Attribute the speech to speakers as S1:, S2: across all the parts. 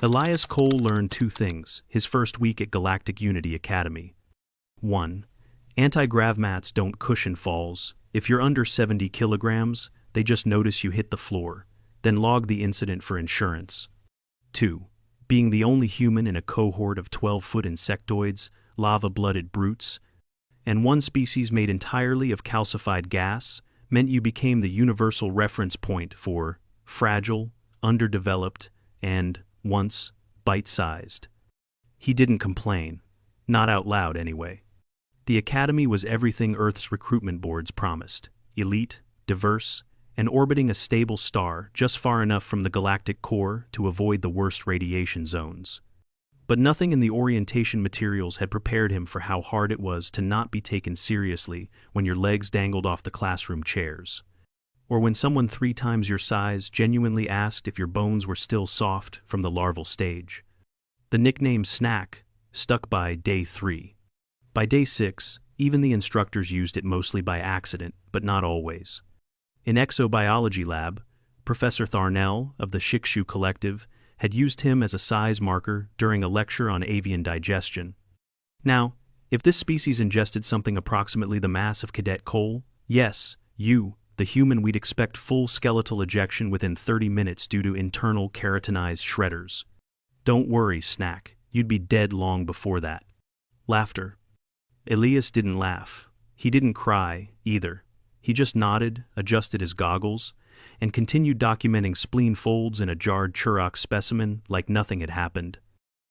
S1: Elias Cole learned two things his first week at Galactic Unity Academy. 1. Anti-grav mats don't cushion falls. If you're under 70 kilograms, they just notice you hit the floor, then log the incident for insurance. 2. Being the only human in a cohort of 12-foot insectoids, lava-blooded brutes, and one species made entirely of calcified gas, meant you became the universal reference point for fragile, underdeveloped, and, once, bite-sized. He didn't complain. Not out loud, anyway. The Academy was everything Earth's recruitment boards promised: elite, diverse, and orbiting a stable star just far enough from the galactic core to avoid the worst radiation zones. But nothing in the orientation materials had prepared him for how hard it was to not be taken seriously when your legs dangled off the classroom chairs, or when someone 3 times your size genuinely asked if your bones were still soft from the larval stage. The nickname Snack stuck by day 3. By day 6, even the instructors used it mostly by accident, but not always. In Exobiology Lab, Professor Tharnell of the Shikshu Collective had used him as a size marker during a lecture on avian digestion. Now, if this species ingested something approximately the mass of Cadet Cole, yes, you, the human, we'd expect full skeletal ejection within 30 minutes due to internal keratinized shredders. Don't worry, Snack, you'd be dead long before that. Laughter. Elias didn't laugh. He didn't cry, either. He just nodded, adjusted his goggles, and continued documenting spleen folds in a jarred Churok specimen like nothing had happened.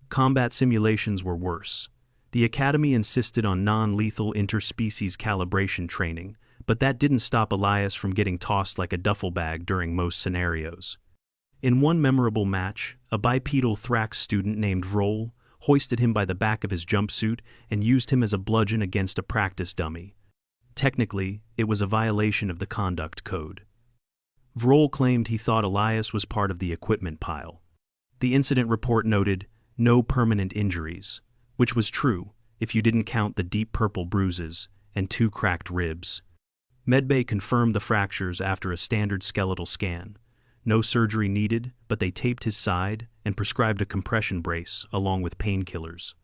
S1: Combat simulations were worse. The Academy insisted on non-lethal interspecies calibration training, but that didn't stop Elias from getting tossed like a duffel bag during most scenarios. In one memorable match, a bipedal Thrax student named Vroll hoisted him by the back of his jumpsuit and used him as a bludgeon against a practice dummy. Technically, it was a violation of the conduct code. Vroll claimed he thought Elias was part of the equipment pile. The incident report noted, "no permanent injuries," which was true if you didn't count the deep purple bruises and 2 cracked ribs. Medbay confirmed the fractures after a standard skeletal scan. No surgery needed, but they taped his side and prescribed a compression brace along with painkillers.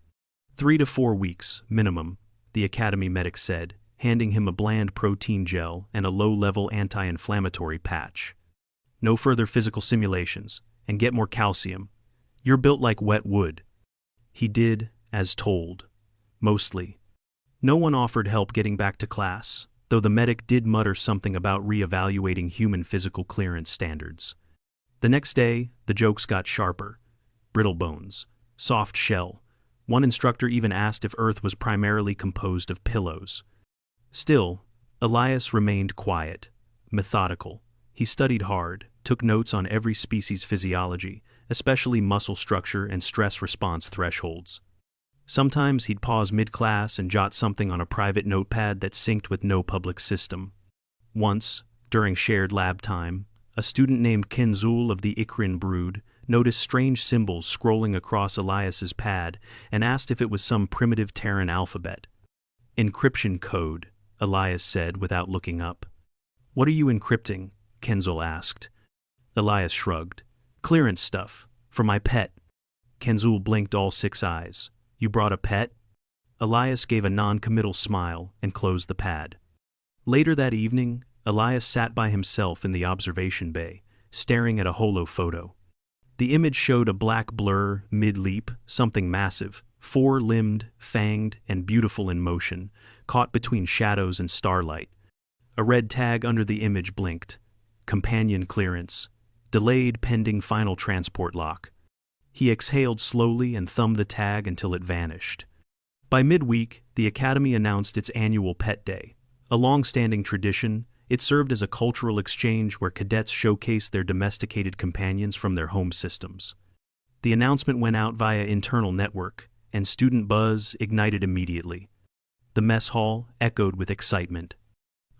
S1: 3 to 4 weeks, minimum, the Academy medic said, handing him a bland protein gel and a low-level anti-inflammatory patch. No further physical simulations, and get more calcium. You're built like wet wood. He did as told. Mostly. No one offered help getting back to class, though the medic did mutter something about re-evaluating human physical clearance standards. The next day, the jokes got sharper. Brittle bones. Soft shell. One instructor even asked if Earth was primarily composed of pillows. Still, Elias remained quiet, methodical. He studied hard, took notes on every species' physiology, especially muscle structure and stress response thresholds. Sometimes he'd pause mid-class and jot something on a private notepad that synced with no public system. Once, during shared lab time, a student named Kenzul of the Ikrin brood noticed strange symbols scrolling across Elias's pad and asked if it was some primitive Terran alphabet. "Encryption code," Elias said without looking up. "What are you encrypting?" Kenzul asked. Elias shrugged. "Clearance stuff. For my pet." Kenzul blinked all 6 eyes. "You brought a pet?" Elias gave a non-committal smile and closed the pad. Later that evening, Elias sat by himself in the observation bay, staring at a holo photo. The image showed a black blur, mid-leap, something massive, 4-limbed, fanged, and beautiful in motion, caught between shadows and starlight. A red tag under the image blinked. Companion clearance. Delayed pending final transport lock. He exhaled slowly and thumbed the tag until it vanished. By midweek, the Academy announced its annual Pet Day. A long-standing tradition, it served as a cultural exchange where cadets showcased their domesticated companions from their home systems. The announcement went out via internal network, and student buzz ignited immediately. The mess hall echoed with excitement.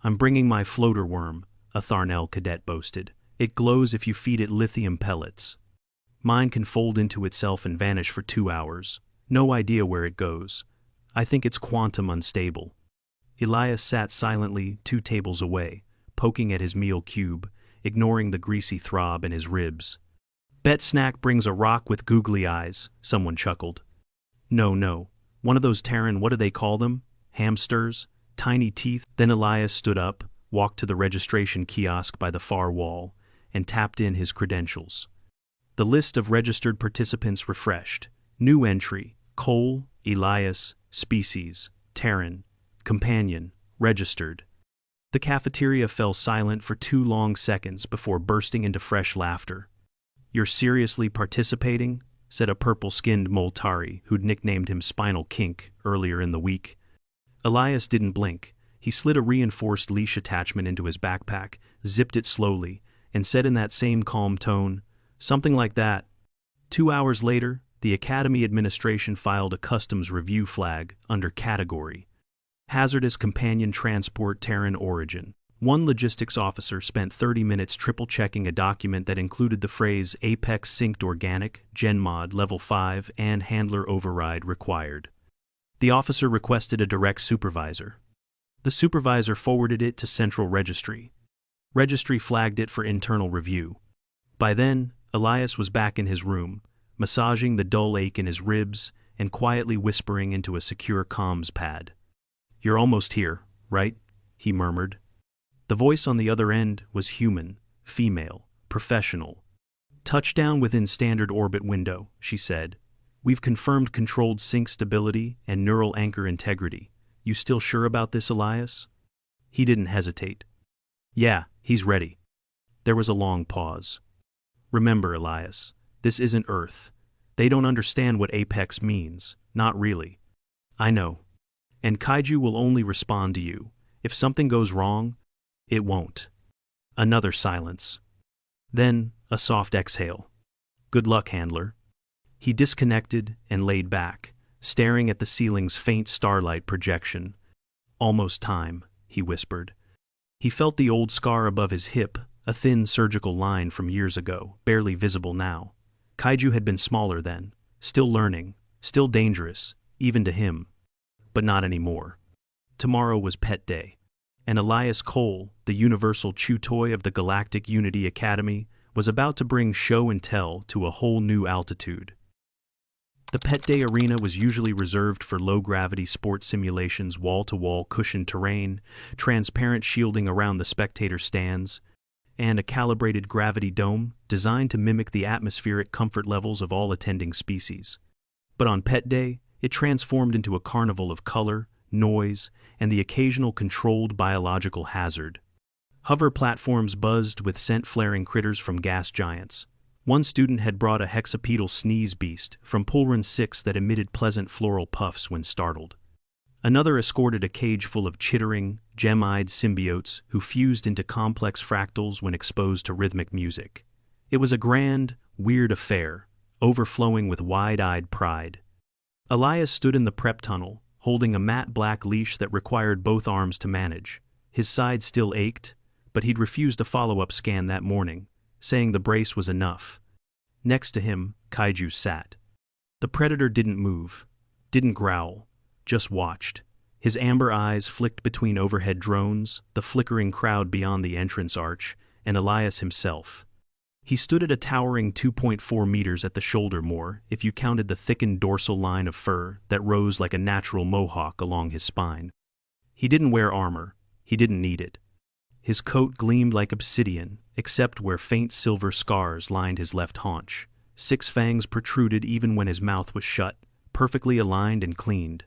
S1: "I'm bringing my floater worm," a Tharnell cadet boasted. "It glows if you feed it lithium pellets. Mine can fold into itself and vanish for 2 hours. No idea where it goes. I think it's quantum unstable." Elias sat silently 2 tables away, poking at his meal cube, ignoring the greasy throb in his ribs. Bet Snack brings a rock with googly eyes, someone chuckled. No. One of those Terran, what do they call them? Hamsters? Tiny teeth? Then Elias stood up, walked to the registration kiosk by the far wall, and tapped in his credentials. The list of registered participants refreshed. New entry: Cole, Elias, species, Terran, companion, registered. The cafeteria fell silent for 2 long seconds before bursting into fresh laughter. "You're seriously participating?" said a purple-skinned Moltari who'd nicknamed him Spinal Kink earlier in the week. Elias didn't blink. He slid a reinforced leash attachment into his backpack, zipped it slowly, and said in that same calm tone, "Something like that." 2 hours later, the Academy administration filed a customs review flag under category Hazardous Companion Transport Terran Origin. One logistics officer spent 30 minutes triple-checking a document that included the phrase Apex Synced Organic, GenMod Level 5, and Handler Override required. The officer requested a direct supervisor. The supervisor forwarded it to Central Registry. Registry flagged it for internal review. By then, Elias was back in his room, massaging the dull ache in his ribs and quietly whispering into a secure comms pad. "You're almost here, right?" he murmured. The voice on the other end was human, female, professional. "Touchdown within standard orbit window," she said. "We've confirmed controlled sync stability and neural anchor integrity. You still sure about this, Elias?" He didn't hesitate. "Yeah, he's ready." There was a long pause. "Remember, Elias, this isn't Earth. They don't understand what Apex means, not really." "I know. And Kaiju will only respond to you. If something goes wrong, it won't." Another silence. Then, a soft exhale. "Good luck, handler." He disconnected and laid back, staring at the ceiling's faint starlight projection. "Almost time," he whispered. He felt the old scar above his hip, a thin surgical line from years ago, barely visible now. Kaiju had been smaller then, still learning, still dangerous, even to him. But not anymore. Tomorrow was Pet Day, and Elias Cole, the universal chew toy of the Galactic Unity Academy, was about to bring show and tell to a whole new altitude. The Pet Day arena was usually reserved for low-gravity sport simulations, wall-to-wall cushioned terrain, transparent shielding around the spectator stands, and a calibrated gravity dome designed to mimic the atmospheric comfort levels of all attending species. But on Pet Day, it transformed into a carnival of color, noise, and the occasional controlled biological hazard. Hover platforms buzzed with scent-flaring critters from gas giants. One student had brought a hexapedal sneeze beast from Pulrun 6 that emitted pleasant floral puffs when startled. Another escorted a cage full of chittering, gem-eyed symbiotes who fused into complex fractals when exposed to rhythmic music. It was a grand, weird affair, overflowing with wide-eyed pride. Elias stood in the prep tunnel, holding a matte black leash that required both arms to manage. His side still ached, but he'd refused a follow-up scan that morning, saying the brace was enough. Next to him, Kaiju sat. The predator didn't move, didn't growl, just watched. His amber eyes flicked between overhead drones, the flickering crowd beyond the entrance arch, and Elias himself. He stood at a towering 2.4 meters at the shoulder more, if you counted the thickened dorsal line of fur that rose like a natural mohawk along his spine. He didn't wear armor. He didn't need it. His coat gleamed like obsidian, except where faint silver scars lined his left haunch. 6 fangs protruded even when his mouth was shut, perfectly aligned and cleaned.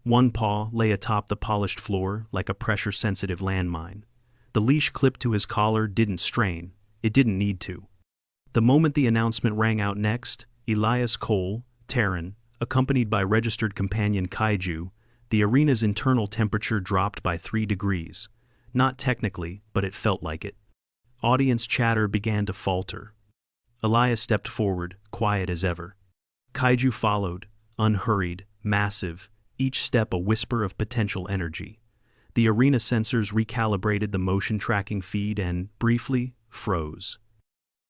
S1: One paw lay atop the polished floor like a pressure-sensitive landmine. The leash clipped to his collar didn't strain. It didn't need to. The moment the announcement rang out next, Elias Cole, Terran, accompanied by registered companion Kaiju, the arena's internal temperature dropped by 3 degrees. Not technically, but it felt like it. Audience chatter began to falter. Elias stepped forward, quiet as ever. Kaiju followed, unhurried, massive, each step a whisper of potential energy. The arena sensors recalibrated the motion tracking feed and, briefly, froze.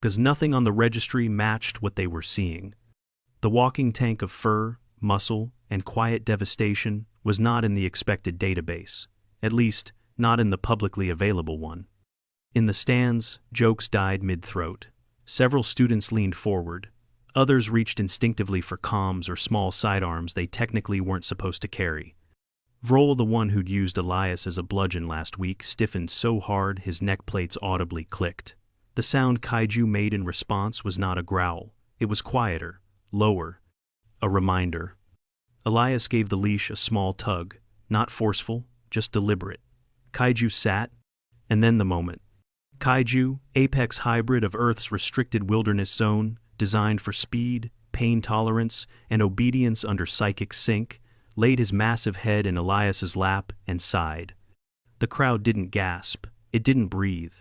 S1: Because nothing on the registry matched what they were seeing. The walking tank of fur, muscle, and quiet devastation was not in the expected database, at least, not in the publicly available one. In the stands, jokes died mid-throat. Several students leaned forward. Others reached instinctively for comms or small sidearms they technically weren't supposed to carry. Vroll, the one who'd used Elias as a bludgeon last week, stiffened so hard his neck plates audibly clicked. The sound Kaiju made in response was not a growl. It was quieter, lower. A reminder. Elias gave the leash a small tug, not forceful, just deliberate. Kaiju sat, and then the moment. Kaiju, apex hybrid of Earth's restricted wilderness zone, designed for speed, pain tolerance, and obedience under psychic sync, laid his massive head in Elias's lap and sighed. The crowd didn't gasp, it didn't breathe,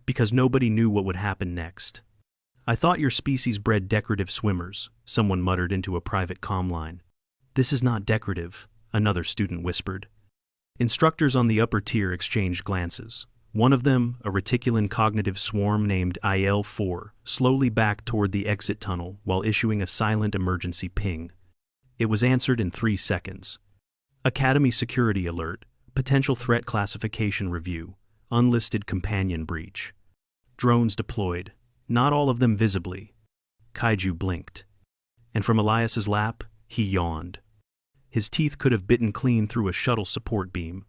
S1: because nobody knew what would happen next. "I thought your species bred decorative swimmers," someone muttered into a private comm line. "This is not decorative," another student whispered. Instructors on the upper tier exchanged glances. One of them, a reticulan cognitive swarm named IL-4, slowly backed toward the exit tunnel while issuing a silent emergency ping. It was answered in 3 seconds. Academy security alert, potential threat classification review, unlisted companion breach. Drones deployed, not all of them visibly. Kaiju blinked. And from Elias's lap, he yawned. His teeth could have bitten clean through a shuttle support beam.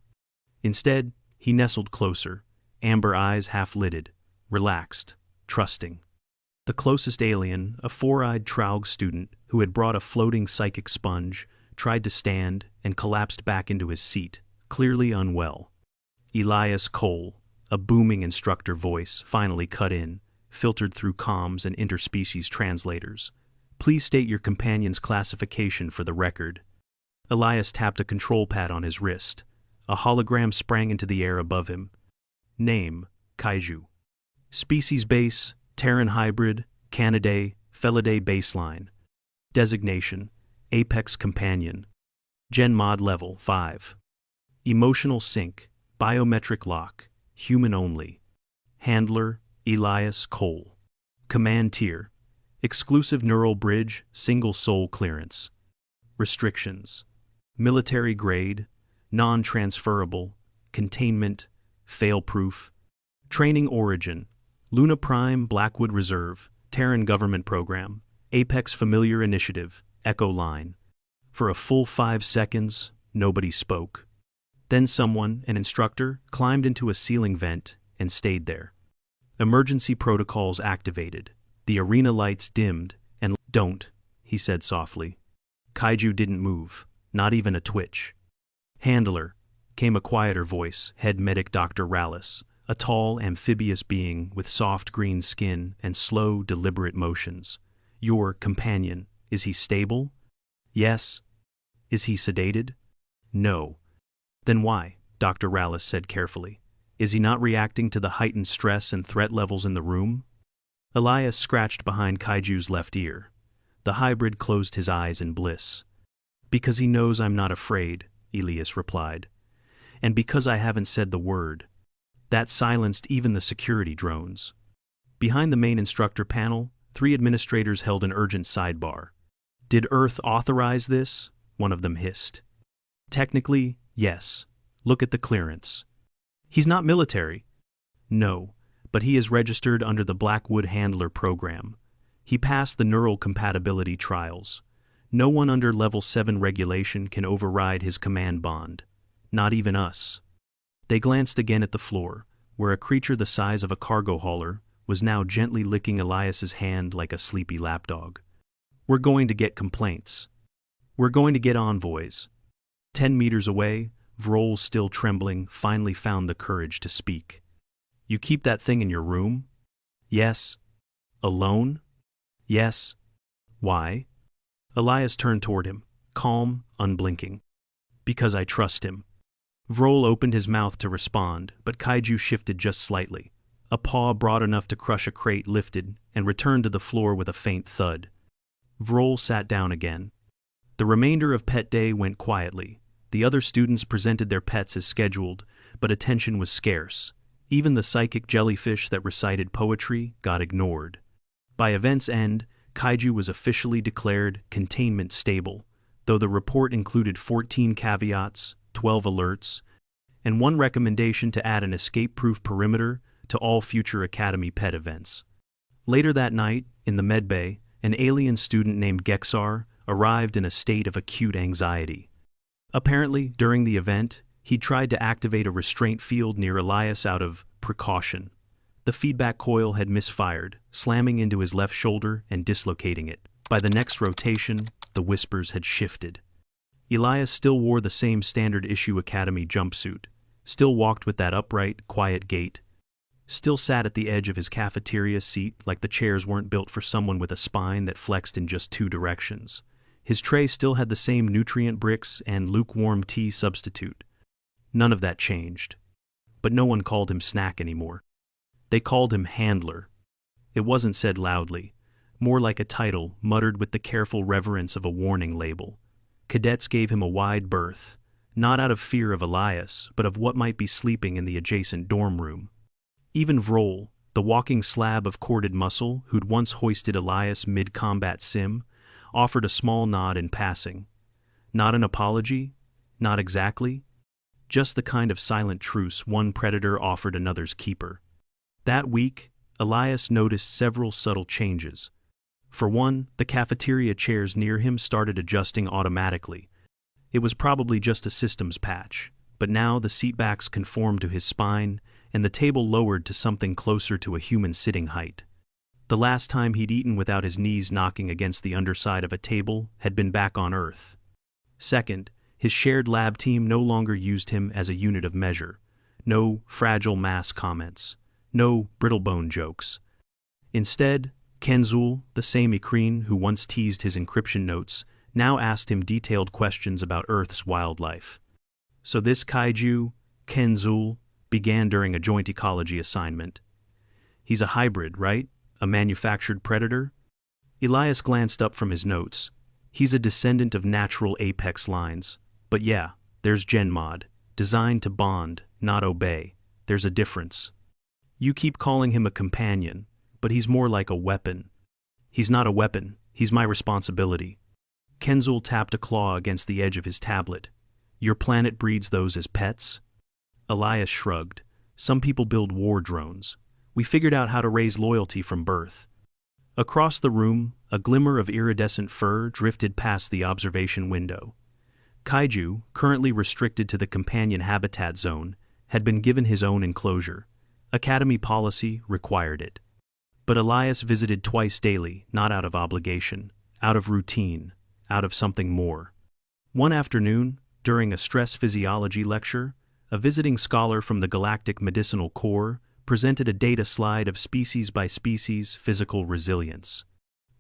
S1: Instead, he nestled closer, amber eyes half-lidded, relaxed, trusting. The closest alien, a 4-eyed Traug student who had brought a floating psychic sponge, tried to stand and collapsed back into his seat, clearly unwell. Elias Cole, a booming instructor voice, finally cut in, filtered through comms and interspecies translators. "Please state your companion's classification for the record." Elias tapped a control pad on his wrist. A hologram sprang into the air above him. Name, Kaiju. Species base, Terran hybrid, Canidae, Felidae baseline. Designation, Apex companion. Gen mod level 5. Emotional sync, biometric lock, human only. Handler, Elias Cole. Command tier, exclusive neural bridge, single soul clearance. Restrictions, military grade, non-transferable, containment, fail-proof. Training origin, Luna Prime Blackwood Reserve, Terran Government Program, Apex Familiar Initiative, Echo Line. For a full 5 seconds, nobody spoke. Then someone, an instructor, climbed into a ceiling vent and stayed there. Emergency protocols activated. The arena lights dimmed, and "Don't," he said softly. Kaiju didn't move, not even a twitch. "Handler," came a quieter voice, head medic Dr. Rallis, a tall, amphibious being with soft green skin and slow, deliberate motions. "Your companion, is he stable?" "Yes." "Is he sedated?" "No." "Then why?" Dr. Rallis said carefully. "Is he not reacting to the heightened stress and threat levels in the room?" Elias scratched behind Kaiju's left ear. The hybrid closed his eyes in bliss. "Because he knows I'm not afraid," Elias replied. "And because I haven't said the word." That silenced even the security drones. Behind the main instructor panel, 3 administrators held an urgent sidebar. "Did Earth authorize this?" one of them hissed. "Technically, yes. Look at the clearance." "He's not military." "No, but he is registered under the Blackwood Handler program. He passed the neural compatibility trials. No one under Level 7 regulation can override his command bond. Not even us." They glanced again at the floor, where a creature the size of a cargo hauler was now gently licking Elias's hand like a sleepy lapdog. "We're going to get complaints. We're going to get envoys." 10 meters away, Vroll, still trembling, finally found the courage to speak. "You keep that thing in your room?" "Yes." "Alone?" "Yes." "Why?" Elias turned toward him, calm, unblinking. "Because I trust him." Vroll opened his mouth to respond, but Kaiju shifted just slightly. A paw broad enough to crush a crate lifted and returned to the floor with a faint thud. Vroll sat down again. The remainder of Pet Day went quietly. The other students presented their pets as scheduled, but attention was scarce. Even the psychic jellyfish that recited poetry got ignored. By event's end, Kaiju was officially declared containment stable, though the report included 14 caveats, 12 alerts, and 1 recommendation to add an escape-proof perimeter to all future Academy pet events. Later that night, in the medbay, an alien student named Gexar arrived in a state of acute anxiety. Apparently, during the event, he tried to activate a restraint field near Elias out of precaution. The feedback coil had misfired, slamming into his left shoulder and dislocating it. By the next rotation, the whispers had shifted. Elias still wore the same standard issue Academy jumpsuit, still walked with that upright, quiet gait, still sat at the edge of his cafeteria seat like the chairs weren't built for someone with a spine that flexed in just two directions. His tray still had the same nutrient bricks and lukewarm tea substitute. None of that changed. But no one called him Snack anymore. They called him Handler. It wasn't said loudly, more like a title muttered with the careful reverence of a warning label. Cadets gave him a wide berth, not out of fear of Elias, but of what might be sleeping in the adjacent dorm room. Even Vroll, the walking slab of corded muscle who'd once hoisted Elias mid-combat sim, offered a small nod in passing. Not an apology, not exactly, just the kind of silent truce one predator offered another's keeper. That week, Elias noticed several subtle changes. For one, the cafeteria chairs near him started adjusting automatically. It was probably just a systems patch, but now the seatbacks conformed to his spine, and the table lowered to something closer to a human sitting height. The last time he'd eaten without his knees knocking against the underside of a table had been back on Earth. Second, his shared lab team no longer used him as a unit of measure. No fragile mass comments. No brittlebone jokes. Instead, Kenzul, the same Ikreen who once teased his encryption notes, now asked him detailed questions about Earth's wildlife. So this Kaiju, Kenzul, began during a joint ecology assignment. He's a hybrid, right? A manufactured predator? Elias glanced up from his notes. He's a descendant of natural apex lines. But yeah, there's GenMod, designed to bond, not obey. There's a difference. You keep calling him a companion, but he's more like a weapon. He's not a weapon, he's my responsibility. Kenzul tapped a claw against the edge of his tablet. Your planet breeds those as pets? Elias shrugged. Some people build war drones. We figured out how to raise loyalty from birth. Across the room, a glimmer of iridescent fur drifted past the observation window. Kaiju, currently restricted to the companion habitat zone, had been given his own enclosure. Academy policy required it. But Elias visited twice daily, not out of obligation, out of routine, out of something more. One afternoon, during a stress physiology lecture, a visiting scholar from the Galactic Medicinal Corps presented a data slide of species-by-species physical resilience.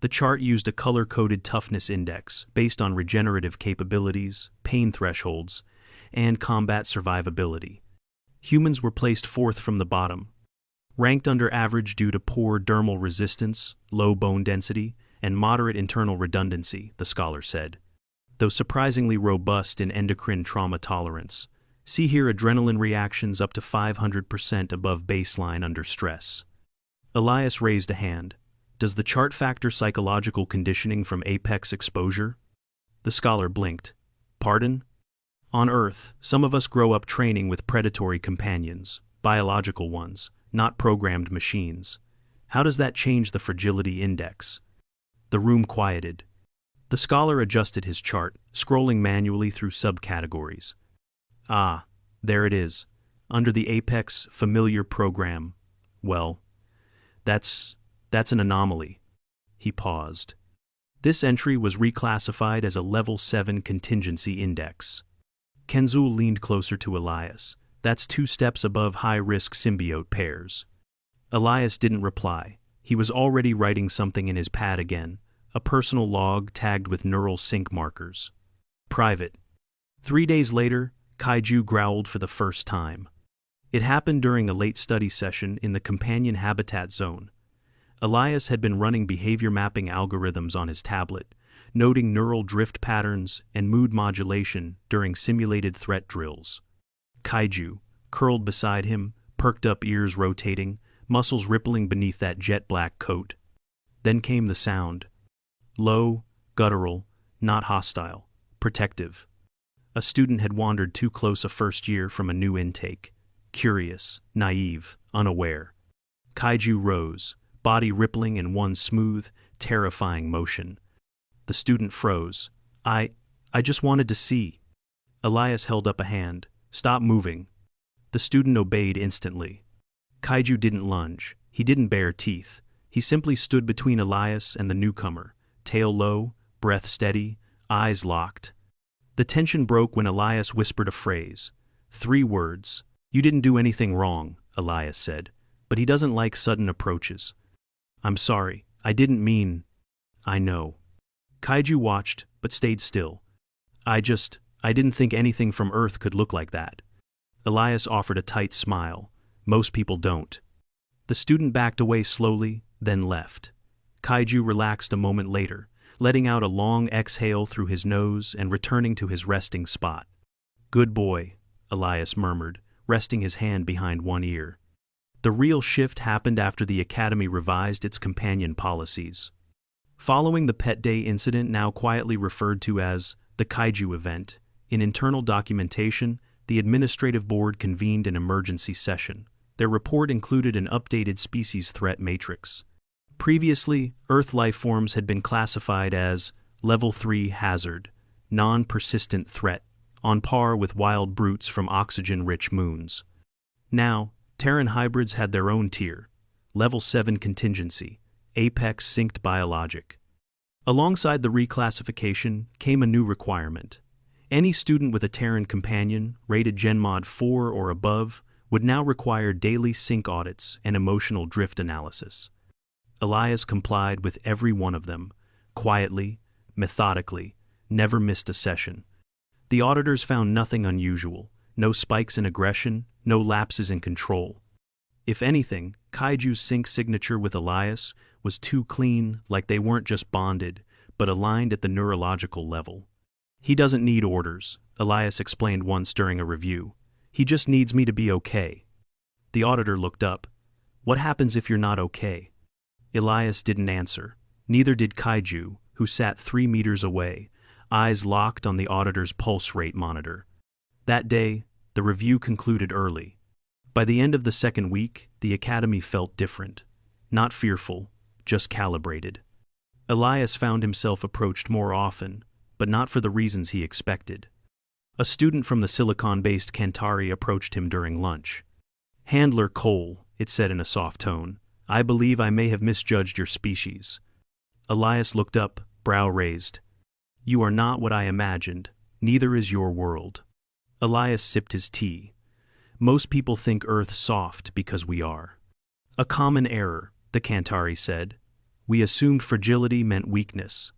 S1: The chart used a color-coded toughness index based on regenerative capabilities, pain thresholds, and combat survivability. Humans were placed fourth from the bottom, ranked under average due to poor dermal resistance, low bone density, and moderate internal redundancy, the scholar said. Though surprisingly robust in endocrine trauma tolerance. See here adrenaline reactions up to 500% above baseline under stress. Elias raised a hand. Does the chart factor psychological conditioning from apex exposure? The scholar blinked. Pardon? On Earth, some of us grow up training with predatory companions, biological ones, not programmed machines. How does that change the fragility index? The room quieted. The scholar adjusted his chart, scrolling manually through subcategories. Ah, there it is. Under the Apex Familiar Program. Well, that's an anomaly. He paused. This entry was reclassified as a Level 7 Contingency Index. Kenzul leaned closer to Elias. That's 2 steps above high-risk symbiote pairs. Elias didn't reply. He was already writing something in his pad again, a personal log tagged with neural sync markers. Private. 3 days later, Kaiju growled for the first time. It happened during a late study session in the companion habitat zone. Elias had been running behavior mapping algorithms on his tablet, noting neural drift patterns and mood modulation during simulated threat drills. Kaiju, curled beside him, perked up ears rotating, muscles rippling beneath that jet-black coat. Then came the sound. Low, guttural, not hostile, protective. A student had wandered too close a first year from a new intake. Curious, naive, unaware. Kaiju rose, body rippling in one smooth, terrifying motion. The student froze. I just wanted to see. Elias held up a hand. Stop moving. The student obeyed instantly. Kaiju didn't lunge. He didn't bare teeth. He simply stood between Elias and the newcomer, tail low, breath steady, eyes locked. The tension broke when Elias whispered a phrase. 3 words. You didn't do anything wrong, Elias said, but he doesn't like sudden approaches. I'm sorry, I didn't mean. I know. Kaiju watched, but stayed still. I didn't think anything from Earth could look like that. Elias offered a tight smile. Most people don't. The student backed away slowly, then left. Kaiju relaxed a moment later, letting out a long exhale through his nose and returning to his resting spot. Good boy, Elias murmured, resting his hand behind one ear. The real shift happened after the Academy revised its companion policies. Following the Pet Day incident, now quietly referred to as the Kaiju event, in internal documentation, the administrative board convened an emergency session. Their report included an updated species threat matrix. Previously, Earth life forms had been classified as Level 3 hazard, non-persistent threat, on par with wild brutes from oxygen-rich moons. Now, Terran hybrids had their own tier, Level 7 contingency, apex synced biologic. Alongside the reclassification came a new requirement. Any student with a Terran companion, rated GenMod 4 or above, would now require daily sync audits and emotional drift analysis. Elias complied with every one of them, quietly, methodically, never missed a session. The auditors found nothing unusual, no spikes in aggression, no lapses in control. If anything, Kaiju's sync signature with Elias was too clean, like they weren't just bonded, but aligned at the neurological level. He doesn't need orders, Elias explained once during a review. He just needs me to be okay. The auditor looked up. What happens if you're not okay? Elias didn't answer. Neither did Kaiju, who sat 3 meters away, eyes locked on the auditor's pulse rate monitor. That day, the review concluded early. By the end of the second week, the Academy felt different. Not fearful, just calibrated. Elias found himself approached more often, but not for the reasons he expected. A student from the silicon-based Kantari approached him during lunch. Handler Cole, it said in a soft tone, I believe I may have misjudged your species. Elias looked up, brow raised. You are not what I imagined, neither is your world. Elias sipped his tea. Most people think Earth's soft because we are. A common error, the Kantari said. We assumed fragility meant weakness.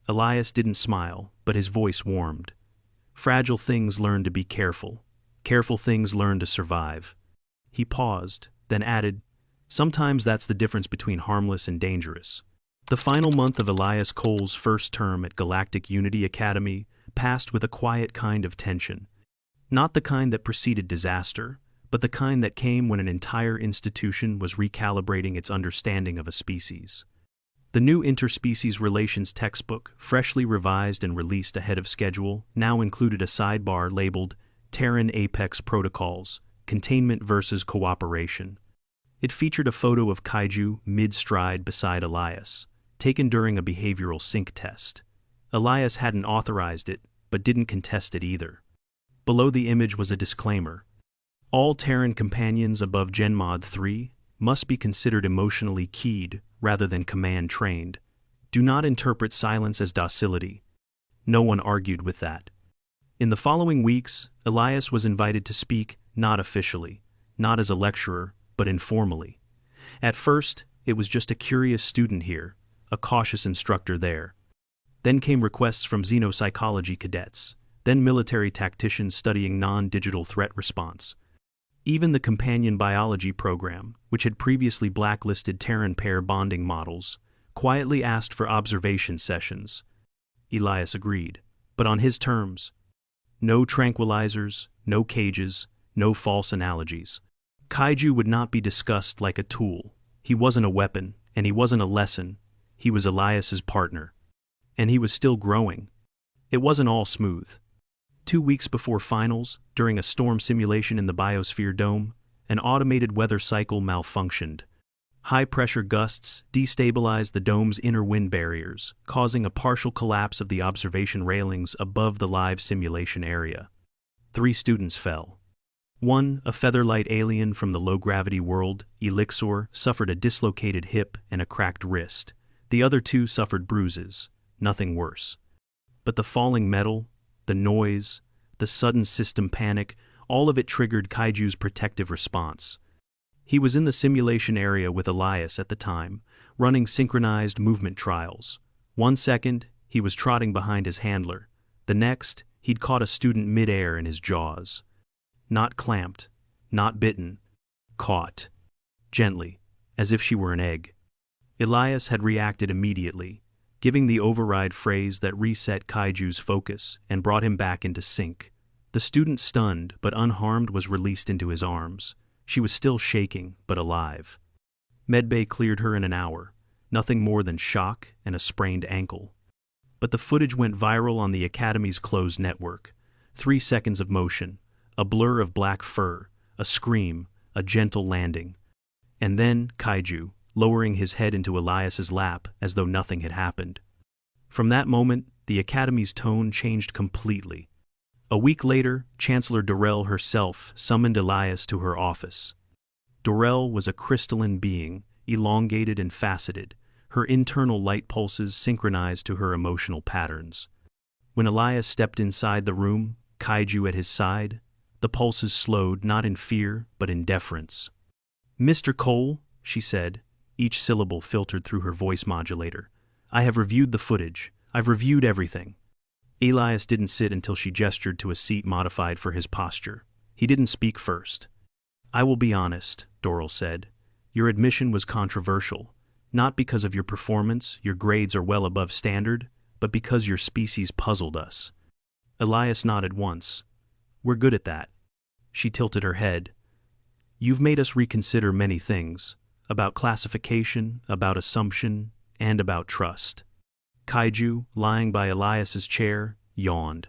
S1: Elias didn't smile, but his voice warmed. Fragile things learn to be careful. Careful things learn to survive. He paused, then added, sometimes that's the difference between harmless and dangerous. The final month of Elias Cole's first term at Galactic Unity Academy passed with a quiet kind of tension. Not the kind that preceded disaster, but the kind that came when an entire institution was recalibrating its understanding of a species. The new interspecies relations textbook, freshly revised and released ahead of schedule, now included a sidebar labeled Terran Apex Protocols, Containment versus Cooperation. It featured a photo of Kaiju mid-stride beside Elias, taken during a behavioral sync test. Elias hadn't authorized it, but didn't contest it either. Below the image was a disclaimer. All Terran companions above GenMod 3 must be considered emotionally keyed rather than command-trained. Do not interpret silence as docility. No one argued with that. In the following weeks, Elias was invited to speak, not officially, not as a lecturer, but informally. At first, it was just a curious student here, a cautious instructor there. Then came requests from xenopsychology cadets, then military tacticians studying non-digital threat response. Even the companion biology program, which had previously blacklisted Terran pair bonding models, quietly asked for observation sessions. Elias agreed, but on his terms. No tranquilizers, no cages, no false analogies. Kaiju would not be discussed like a tool. He wasn't a weapon, and he wasn't a lesson. He was Elias's partner. And he was still growing. It wasn't all smooth. 2 weeks before finals, during a storm simulation in the Biosphere Dome, an automated weather cycle malfunctioned. High-pressure gusts destabilized the dome's inner wind barriers, causing a partial collapse of the observation railings above the live simulation area. 3 students fell. One, a featherlight alien from the low-gravity world, Elixir, suffered a dislocated hip and a cracked wrist. The other 2 suffered bruises, nothing worse. But the falling metal, the noise, the sudden system panic, all of it triggered Kaiju's protective response. He was in the simulation area with Elias at the time, running synchronized movement trials. 1 second, he was trotting behind his handler. The next, he'd caught a student mid-air in his jaws. Not clamped, not bitten. Caught. Gently, as if she were an egg. Elias had reacted immediately, giving the override phrase that reset Kaiju's focus and brought him back into sync. The student, stunned but unharmed, was released into his arms. She was still shaking, but alive. Medbay cleared her in an hour, nothing more than shock and a sprained ankle. But the footage went viral on the Academy's closed network. 3 seconds of motion, a blur of black fur, a scream, a gentle landing. And then Kaiju, lowering his head into Elias's lap as though nothing had happened. From that moment, the Academy's tone changed completely. A week later, Chancellor Dorell herself summoned Elias to her office. Dorell was a crystalline being, elongated and faceted, her internal light pulses synchronized to her emotional patterns. When Elias stepped inside the room, Kaiju at his side, the pulses slowed, not in fear, but in deference. "Mr. Cole," she said, each syllable filtered through her voice modulator, "I have reviewed the footage. I've reviewed everything." Elias didn't sit until she gestured to a seat modified for his posture. He didn't speak first. "I will be honest," Dorell said. "Your admission was controversial, not because of your performance, your grades are well above standard, but because your species puzzled us." Elias nodded once. "We're good at that." She tilted her head. "You've made us reconsider many things, about classification, about assumption, and about trust." Kaiju, lying by Elias's chair, yawned.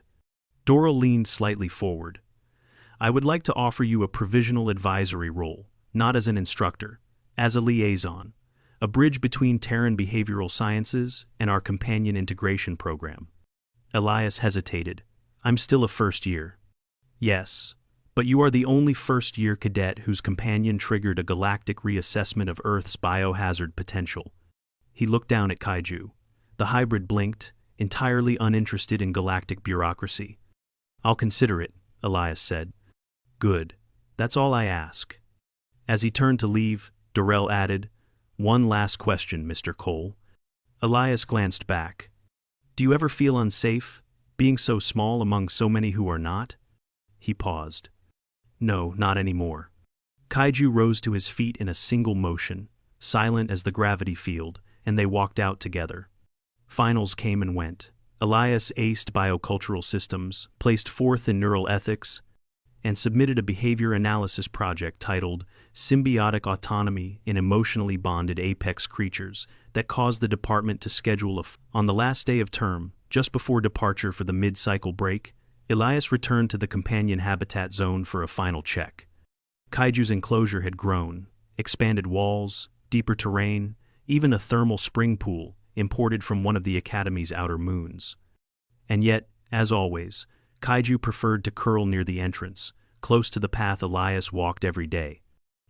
S1: Dorell leaned slightly forward. "I would like to offer you a provisional advisory role, not as an instructor, as a liaison, a bridge between Terran behavioral sciences and our companion integration program." Elias hesitated. "I'm still a first year." "Yes, but you are the only first-year cadet whose companion triggered a galactic reassessment of Earth's biohazard potential." He looked down at Kaiju. The hybrid blinked, entirely uninterested in galactic bureaucracy. "I'll consider it," Elias said. "Good. That's all I ask." As he turned to leave, Dorell added, "One last question, Mr. Cole." Elias glanced back. "Do you ever feel unsafe, being so small among so many who are not?" He paused. "No, not anymore." Kaiju rose to his feet in a single motion, silent as the gravity field, and they walked out together. Finals came and went. Elias aced biocultural systems, placed 4th in neural ethics, and submitted a behavior analysis project titled Symbiotic Autonomy in Emotionally Bonded Apex Creatures that caused the department to schedule on the last day of term, just before departure for the mid-cycle break. Elias returned to the companion habitat zone for a final check. Kaiju's enclosure had grown, expanded walls, deeper terrain, even a thermal spring pool imported from one of the Academy's outer moons. And yet, as always, Kaiju preferred to curl near the entrance, close to the path Elias walked every day.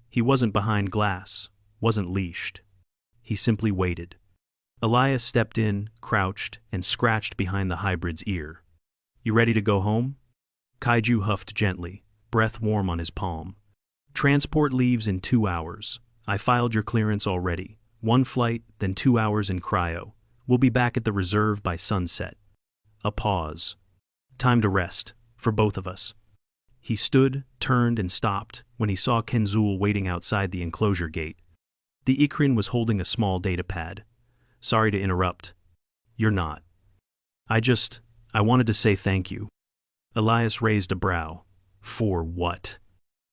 S1: He wasn't behind glass, wasn't leashed. He simply waited. Elias stepped in, crouched, and scratched behind the hybrid's ear. "You ready to go home?" Kaiju huffed gently, breath warm on his palm. "Transport leaves in 2 hours. I filed your clearance already. 1 flight, then 2 hours in cryo. We'll be back at the reserve by sunset." A pause. Time to rest, for both of us. He stood, turned, and stopped when he saw Kenzul waiting outside the enclosure gate. The Ikrin was holding a small datapad. "Sorry to interrupt." "You're not. I wanted to say thank you." Elias raised a brow. "For what?"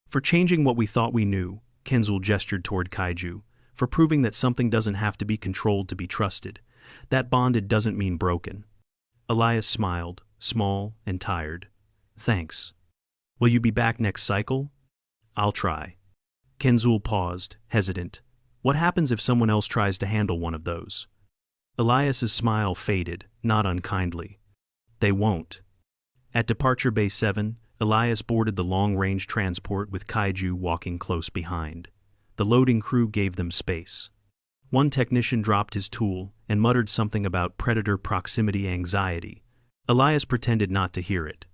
S1: "For changing what we thought we knew," Kenzul gestured toward Kaiju. "For proving that something doesn't have to be controlled to be trusted. That bonded doesn't mean broken." Elias smiled, small and tired. "Thanks. Will you be back next cycle?" "I'll try." Kenzul paused, hesitant. What happens if someone else tries to handle one of those? Elias's smile faded, not unkindly. They won't. At Departure Bay 7, Elias boarded the long-range transport with Kaiju walking close behind. The loading crew gave them space. One technician dropped his tool and muttered something about predator proximity anxiety. Elias pretended not to hear it.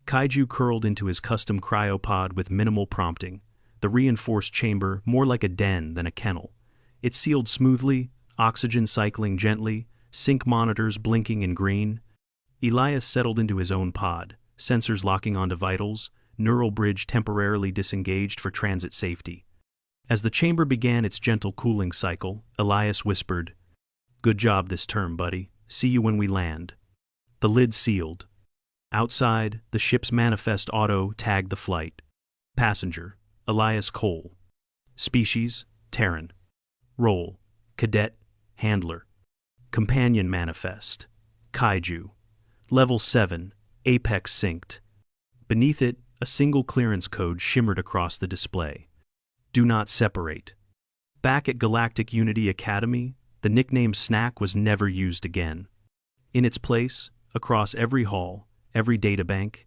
S1: Kaiju curled into his custom cryopod with minimal prompting, the reinforced chamber more like a den than a kennel. It sealed smoothly, oxygen cycling gently, sync monitors blinking in green. Elias settled into his own pod, sensors locking onto vitals, neural bridge temporarily disengaged for transit safety. As the chamber began its gentle cooling cycle, Elias whispered, "Good job this term, buddy. See you when we land." The lid sealed. Outside, the ship's manifest auto tagged the flight. Passenger, Elias Cole. Species, Terran. Role, Cadet, Handler. Companion manifest, Kaiju. Level 7, Apex synced. Beneath it, a single clearance code shimmered across the display. Do not separate. Back at Galactic Unity Academy, the nickname Snack was never used again. In its place, across every hall, every databank,